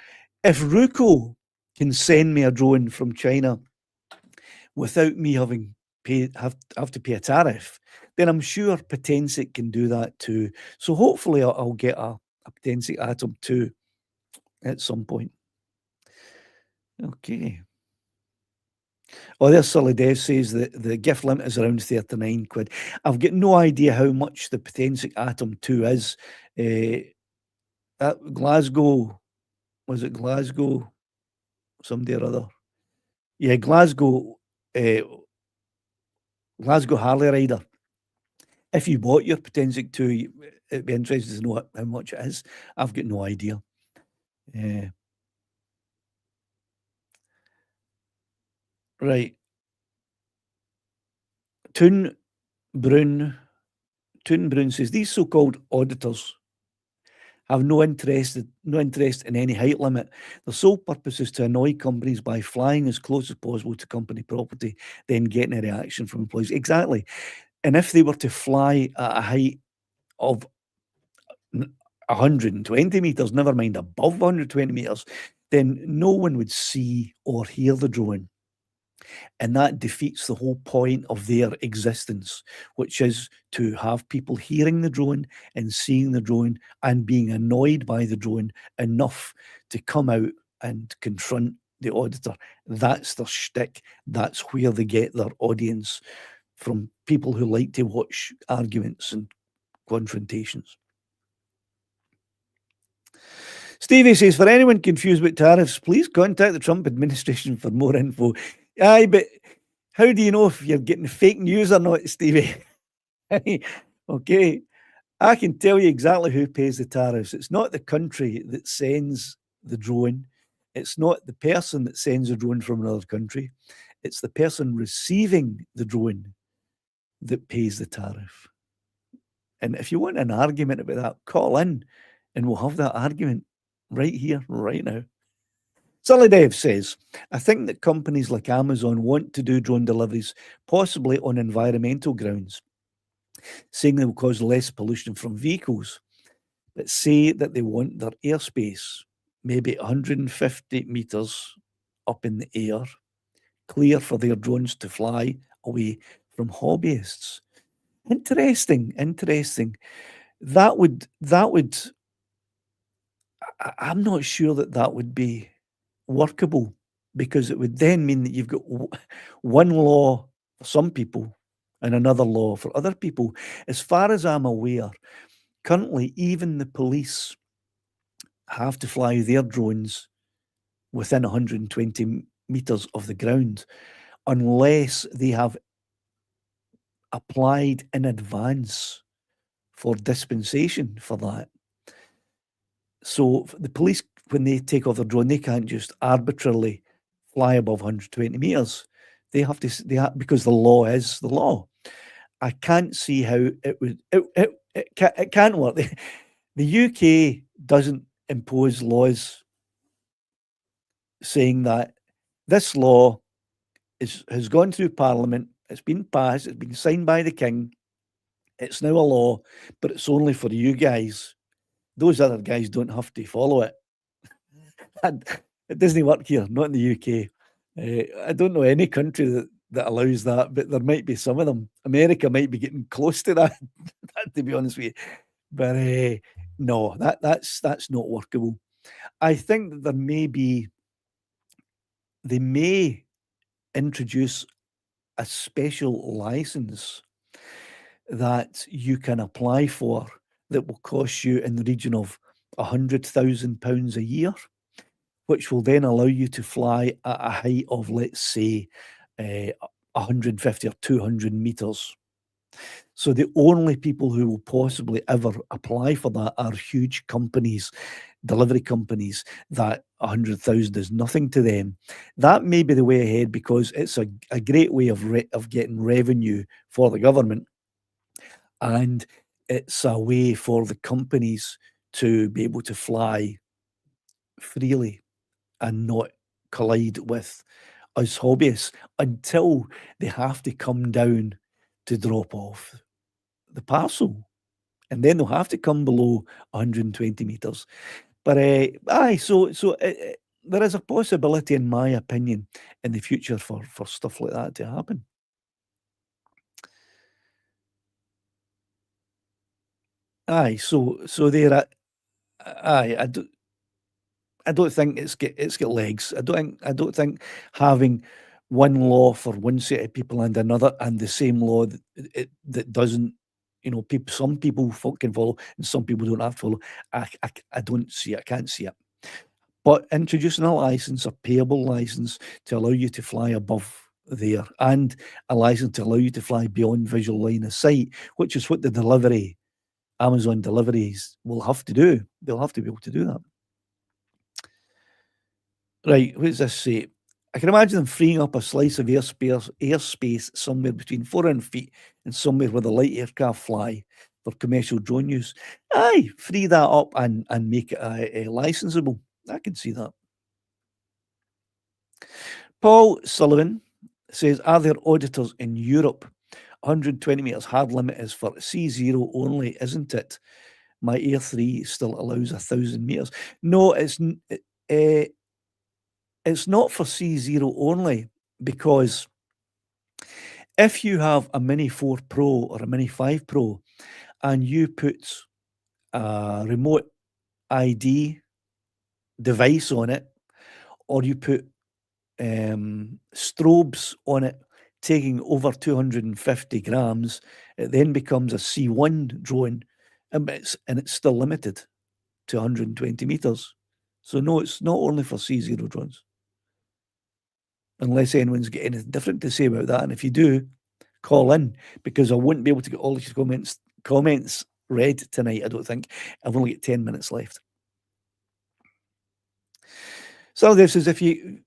if Ruko can send me a drone from China without me having have to pay a tariff, then I'm sure Potensic can do that too. So hopefully I'll get a Potensic Atom 2 at some point. Okay. Oh, there's Sully Dev says that the gift limit is around 39 quid. I've got no idea how much the Potensic Atom 2 is. At Glasgow, was it Glasgow? Somebody or other. Yeah, Glasgow Harley Rider. If you bought your Potensic 2, it'd be interesting to know how much it is. I've got no idea. Right. Toon Brun says these so-called auditors have no interest in any height limit. Their sole purpose is to annoy companies by flying as close as possible to company property, then getting a reaction from employees. Exactly. And if they were to fly at a height of 120 meters, never mind above 120 meters, then no one would see or hear the drone. And that defeats the whole point of their existence, which is to have people hearing the drone and seeing the drone and being annoyed by the drone enough to come out and confront the auditor. That's their shtick. That's where they get their audience from, people who like to watch arguments and confrontations. Stevie says, for anyone confused about tariffs, please contact the Trump administration for more info. Aye, but how do you know if you're getting fake news or not, Stevie? Okay, I can tell you exactly who pays the tariffs. It's not the country that sends the drone. It's not the person that sends a drone from another country. It's the person receiving the drone that pays the tariff. And if you want an argument about that, call in and we'll have that argument right here, right now. Sully Dev says, I think that companies like Amazon want to do drone deliveries, possibly on environmental grounds, saying they will cause less pollution from vehicles, but say that they want their airspace, maybe 150 meters up in the air, clear for their drones to fly away from hobbyists. Interesting. That would I'm not sure that would be workable, because it would then mean that you've got one law for some people and another law for other people. As far as I'm aware, currently even the police have to fly their drones within 120 meters of the ground unless they have applied in advance for dispensation for that. So the police, when they take off their drone, they can't just arbitrarily fly above 120 meters. They have to, because the law is the law. I can't see how it can't work. The UK doesn't impose laws saying that this law has gone through Parliament, it's been passed, it's been signed by the King, it's now a law, but it's only for you guys. Those other guys don't have to follow it. And it doesn't work here, not in the UK. I don't know any country that allows that, but there might be some of them. America might be getting close to that, to be honest with you. But No, that's not workable. I think that they may introduce a special license that you can apply for that will cost you in the region of £100,000 a year, which will then allow you to fly at a height of, let's say, 150 or 200 meters. So the only people who will possibly ever apply for that are huge companies, delivery companies, that 100,000 is nothing to them. That may be the way ahead because it's a great way of getting revenue for the government, and it's a way for the companies to be able to fly freely and not collide with us hobbyists until they have to come down to drop off the parcel. And then they'll have to come below 120 meters. But there is a possibility, in my opinion, in the future for stuff like that to happen. Aye, so there, aye, I don't think it's got legs. I don't think having one law for one set of people and another and the same law that doesn't, some people can follow and some people don't have to follow. I don't see it. I can't see it. But introducing a license, a payable license to allow you to fly above there, and a license to allow you to fly beyond visual line of sight, which is what Amazon deliveries will have to do. They'll have to be able to do that. Right, what does this say? I can imagine them freeing up a slice of airspace somewhere between 400 feet and somewhere where the light aircraft fly for commercial drone use. Aye, free that up and make it licensable. I can see that. Paul Sullivan says, are there auditors in Europe? 120 metres hard limit is for C0 only, isn't it? My Air 3 still allows 1,000 metres. No, it's not for C0 only, because if you have a Mini 4 Pro or a Mini 5 Pro and you put a remote ID device on it, or you put strobes on it taking over 250 grams, it then becomes a C1 drone, and it's still limited to 120 meters. So no, it's not only for C0 drones. Unless anyone's got anything different to say about that, and if you do, call in, because I wouldn't be able to get all these comments read tonight. I don't think. I've only got 10 minutes left. So this is, if you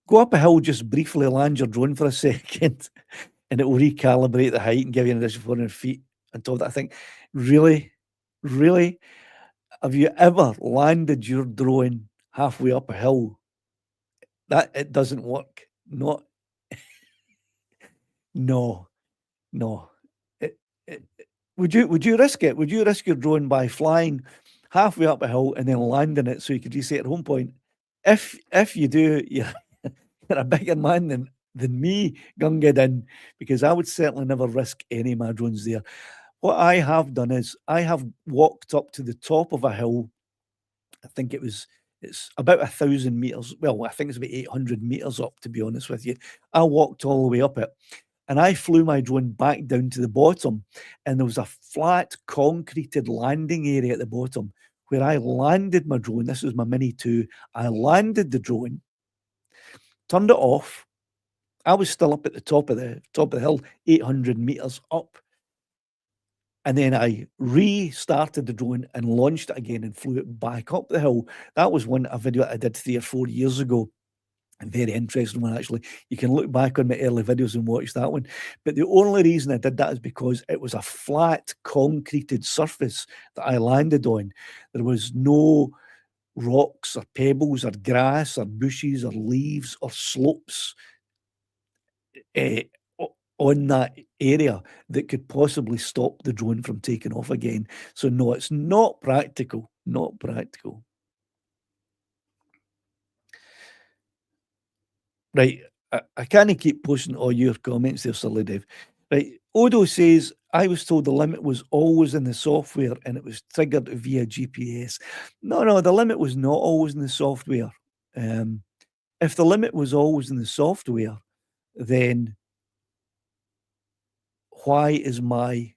go up a hill, just briefly land your drone for a second, and it will recalibrate the height and give you an additional 400 feet on top of that. I think, really, have you ever landed your drone halfway up a hill? That it doesn't work. No. Would you risk it? Would you risk your drone by flying halfway up a hill and then landing it so you could reset at home point? If you do, you're a bigger man than me, Gunga din, because I would certainly never risk any of my drones there. What I have done is I have walked up to the top of a hill. I think it's about 1,000 meters. Well, I think it's about 800 meters up, to be honest with you. I walked all the way up it, and I flew my drone back down to the bottom, and there was a flat concreted landing area at the bottom where I landed my drone. This was my Mini 2. I landed the drone, turned it off. I was still up at the top of the hill, 800 meters up. And then I restarted the drone and launched it again and flew it back up the hill. That was a video I did 3 or 4 years ago. A very interesting one, actually. You can look back on my early videos and watch that one. But the only reason I did that is because it was a flat, concreted surface that I landed on. There was no rocks or pebbles or grass or bushes or leaves or slopes on that area that could possibly stop the drone from taking off again. So no, it's not practical. Not practical. Right. I can't keep posting all your comments there, silly Dave. Right. Odo says, I was told the limit was always in the software and it was triggered via GPS. No, the limit was not always in the software. If the limit was always in the software, then why is my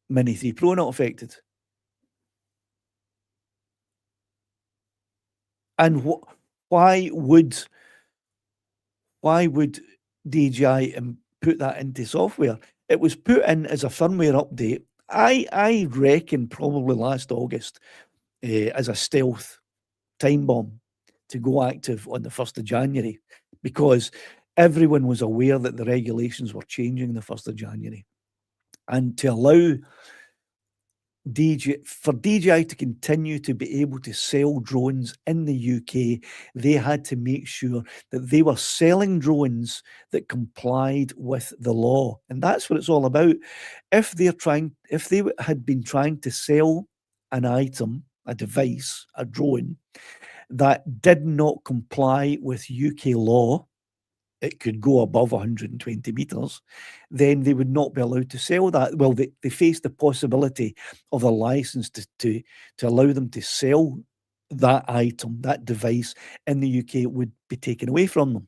Mini 3 Pro not affected? And why would DJI put that into software? It was put in as a firmware update. I reckon probably last August as a stealth time bomb to go active on the 1st of January because everyone was aware that the regulations were changing the 1st of January. And to allow DJI to continue to be able to sell drones in the UK, they had to make sure that they were selling drones that complied with the law. And that's what it's all about. If they had been trying to sell an item, a device, a drone, that did not comply with UK law, it could go above 120 metres, then they would not be allowed to sell that. Well, they face the possibility of a licence to allow them to sell that item, that device in the UK would be taken away from them.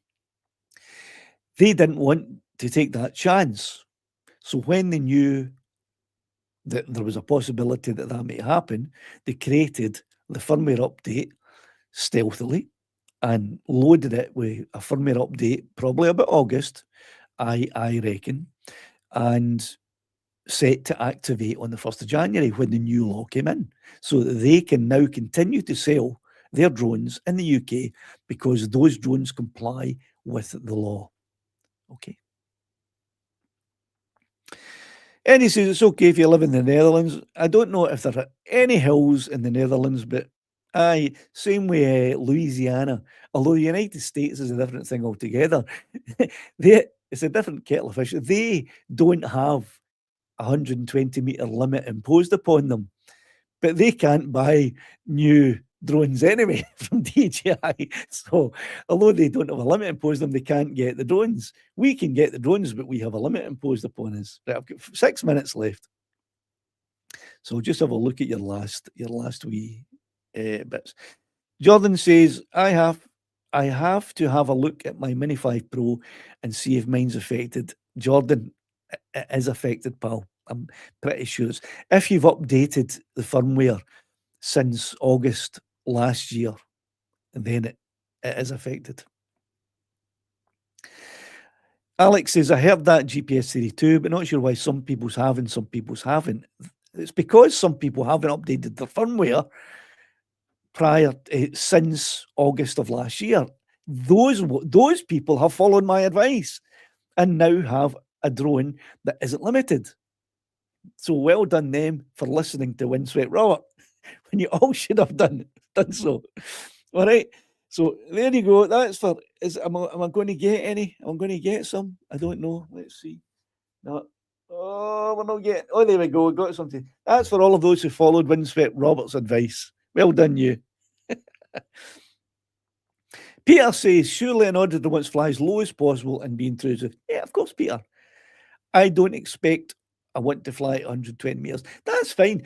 They didn't want to take that chance. So when they knew that there was a possibility that that might happen, they created the firmware update stealthily and loaded it with a firmware update, probably about August, I reckon, and set to activate on the 1st of January when the new law came in, so that they can now continue to sell their drones in the UK because those drones comply with the law. Okay. Eddie says it's okay if you live in the Netherlands. I don't know if there are any hills in the Netherlands, but aye, same way Louisiana. Although the United States is a different thing altogether. It's a different kettle of fish. They don't have a 120-metre limit imposed upon them, but they can't buy new drones anyway from DJI. So although they don't have a limit imposed on them, they can't get the drones. We can get the drones, but we have a limit imposed upon us. Right, I've got 6 minutes left. So just have a look at your last wee bits. Jordan says, I have to have a look at my Mini 5 Pro and see if mine's affected. Jordan, it is affected, pal. I'm pretty sure it's. If you've updated the firmware since August last year, then it is affected. Alex says, I heard that GPS theory too, but not sure why some people's have and some people's haven't. It's because some people haven't updated their firmware since August of last year. Those people have followed my advice and now have a drone that isn't limited. So well done them for listening to Windswept Robert when you all should have done so. All right. So there you go. That's for. Am I going to get any? Am I going to get some? I don't know. Let's see. No. Oh, we're not getting. Oh, there we go. We got something. That's for all of those who followed Windswept Robert's advice. Well done, you. Peter says, surely an auditor wants to fly as low as possible and be intrusive. Yeah, of course, Peter. I don't expect I want to fly at 120 metres. That's fine.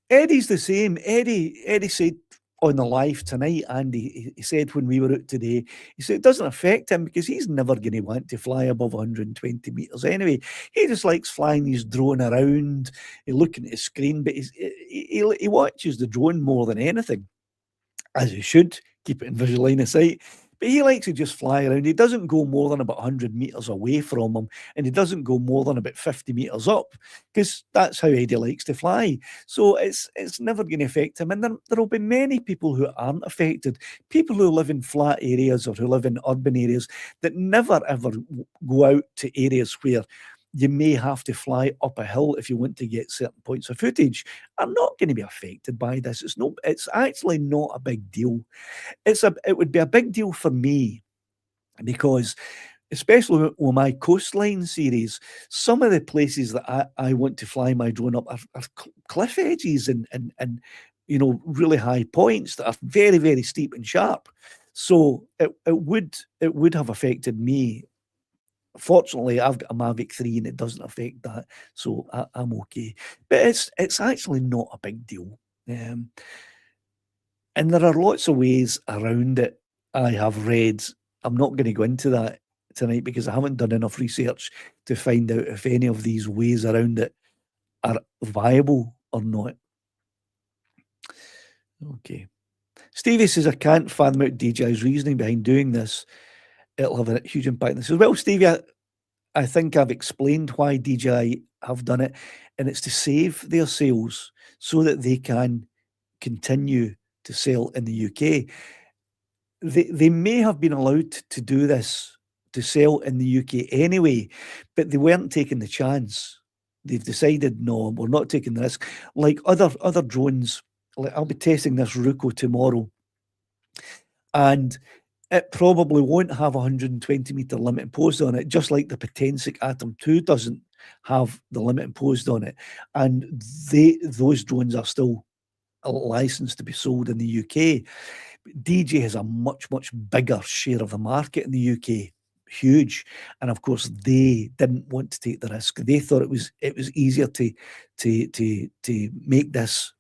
Eddie's the same. Eddie said on the live tonight, and he said when we were out today, he said it doesn't affect him because he's never going to want to fly above 120 metres anyway. He just likes flying his drone around, looking at his screen, but he watches the drone more than anything, as he should, keep it in visual line of sight. But he likes to just fly around. He doesn't go more than about 100 metres away from him, and he doesn't go more than about 50 metres up, because that's how Eddie likes to fly. So it's never going to affect him. And there will be many people who aren't affected, people who live in flat areas or who live in urban areas that never, ever go out to areas where you may have to fly up a hill if you want to get certain points of footage, are not going to be affected by this. It's actually not a big deal. It would be a big deal for me because, especially with my coastline series, some of the places that I want to fly my drone up are cliff edges and really high points that are very, very steep and sharp. So it would have affected me Fortunately, I've got a Mavic 3 and it doesn't affect that, so I'm okay. But it's actually not a big deal. And there are lots of ways around it I have read. I'm not going to go into that tonight because I haven't done enough research to find out if any of these ways around it are viable or not. Okay. Stevie says, I can't fathom out DJI's reasoning behind doing this. It'll have a huge impact. And says, well, Stevie, I think I've explained why DJI have done it, and it's to save their sales so that they can continue to sell in the UK. They may have been allowed to do this, to sell in the UK anyway, but they weren't taking the chance. They've decided, no, we're not taking the risk. Like other drones, like I'll be testing this Ruko tomorrow, and it probably won't have a 120 meter limit imposed on it, just like the Potensic Atom 2 doesn't have the limit imposed on it. And those drones are still licensed to be sold in the UK. DJ has a much, much bigger share of the market in the UK, huge, and of course they didn't want to take the risk. They thought it was easier to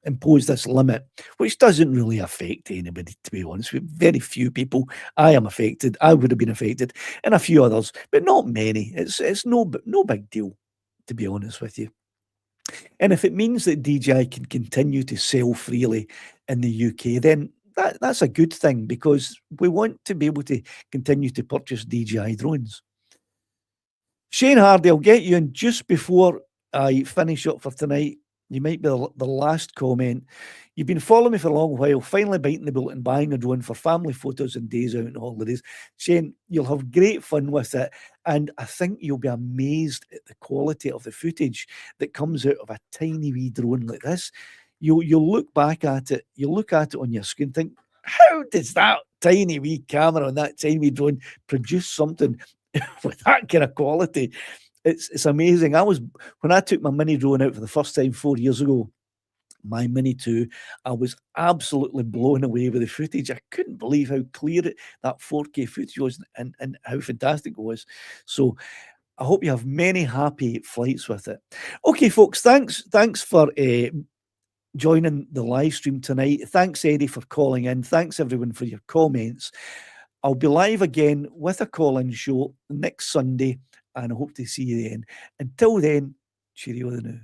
impose this limit, which doesn't really affect anybody, to be honest. With very few people, I am affected. I would have been affected, and a few others, but not many. It's no big deal, to be honest with you. And if it means that DJI can continue to sell freely in the UK, then that's a good thing, because we want to be able to continue to purchase DJI drones. Shane Hardy, I'll get you in just before I finish up for tonight. You might be the last comment. You've been following me for a long while, finally biting the bullet and buying a drone for family photos and days out and holidays. Shane, you'll have great fun with it, and I think you'll be amazed at the quality of the footage that comes out of a tiny wee drone like this. You'll look back at it, you'll look at it on your screen, think, how does that tiny wee camera on that tiny wee drone produce something with that kind of quality? It's amazing. When I took my mini drone out for the first time 4 years ago, my Mini 2, I was absolutely blown away with the footage. I couldn't believe how clear that 4K footage was, and how fantastic it was. So I hope you have many happy flights with it. Okay, folks, thanks for joining the live stream tonight. Thanks, Eddie, for calling in. Thanks, everyone, for your comments. I'll be live again with a call-in show next Sunday, and I hope to see you then. Until then, cheerio the now.